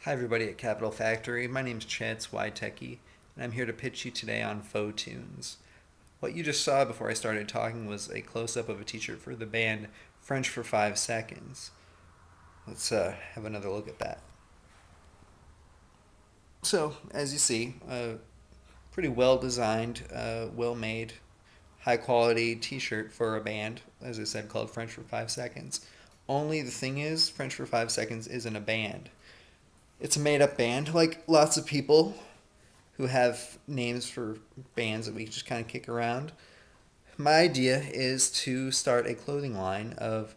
Hi everybody at Capital Factory. My name's Chance Techie, and I'm here to pitch you today on FauxTunes. What you just saw before I started talking was a close-up of a t-shirt for the band French for 5 Seconds. Let's have another look at that. So, as you see, pretty well-designed, well-made, high-quality t-shirt for a band, as I said, called French for 5 Seconds. Only the thing is, French for 5 Seconds isn't a band. It's a made-up band, like lots of people who have names for bands that we just kind of kick around. My idea is to start a clothing line of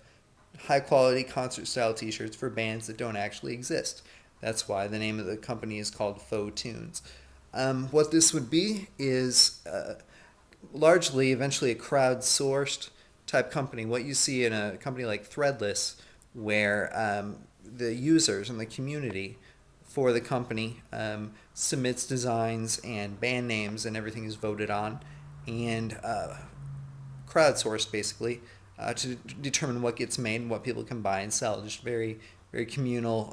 high quality concert style t shirts for bands that don't actually exist. That's why the name of the company is called FauxTunes. What this would be is largely eventually a crowdsourced type company. What you see in a company like Threadless, where the users and the community for the company submits designs and band names and everything is voted on and crowdsourced basically to determine what gets made and what people can buy and sell. Just very, very communal,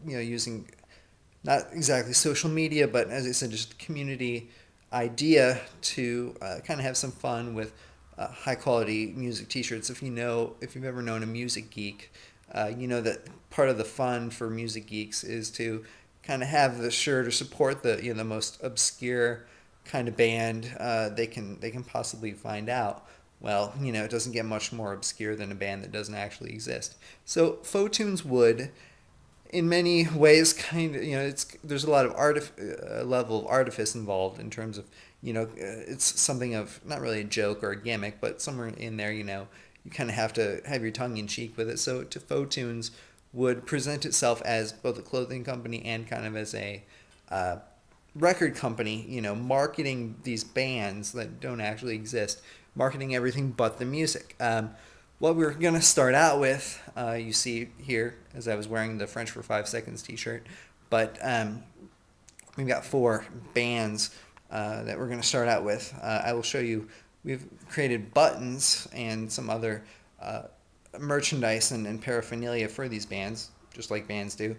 using not exactly social media, but as I said, just community idea to kind of have some fun with high quality music T-shirts. If you've ever known a music geek, you know that part of the fun for music geeks is to kind of have the shirt or support the most obscure kind of band they can possibly find out. Well, it doesn't get much more obscure than a band that doesn't actually exist. So FauxTunes would, in many ways, kind of, there's a lot of level of artifice involved in terms of, it's something of not really a joke or a gimmick, but somewhere in there, you kind of have to have your tongue in cheek with it. So to FauxTunes would present itself as both a clothing company and kind of as a record company, marketing these bands that don't actually exist, marketing everything but the music. What we're going to start out with, you see here, as I was wearing the French for 5 Seconds t-shirt, but we've got four bands that we're going to start out with. I will show you, we've created buttons and some other merchandise and paraphernalia for these bands, just like bands do.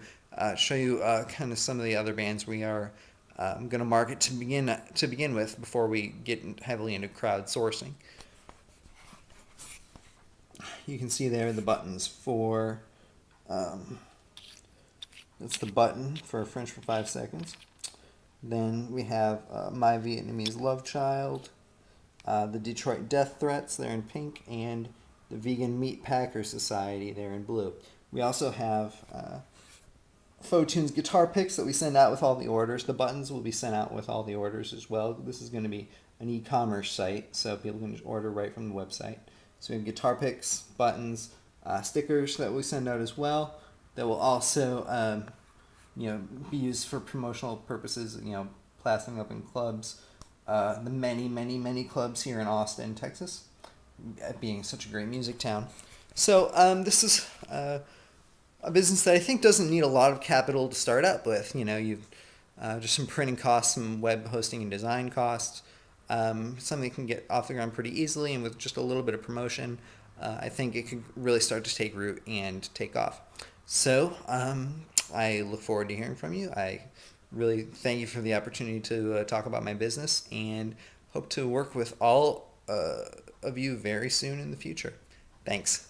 Show you kind of some of the other bands we are going to market to begin with before we get heavily into crowdsourcing. You can see there the buttons for that's the button for French for 5 Seconds. Then we have My Vietnamese Love Child, the Detroit Death Threats, they're in pink, and the Vegan Meat Packer Society, they're in blue. We also have FauxTunes guitar picks that we send out with all the orders. The buttons will be sent out with all the orders as well. This is going to be an e-commerce site, so people can just order right from the website. So we have guitar picks, buttons, stickers that we send out as well. That will also, be used for promotional purposes. Plastering up in clubs. The many, many, many clubs here in Austin, Texas, being such a great music town. So this is a business that I think doesn't need a lot of capital to start up with. You've just some printing costs, some web hosting and design costs. Something that can get off the ground pretty easily, and with just a little bit of promotion, I think it could really start to take root and take off. So I look forward to hearing from you. I really thank you for the opportunity to talk about my business, and hope to work with all of you very soon in the future. Thanks.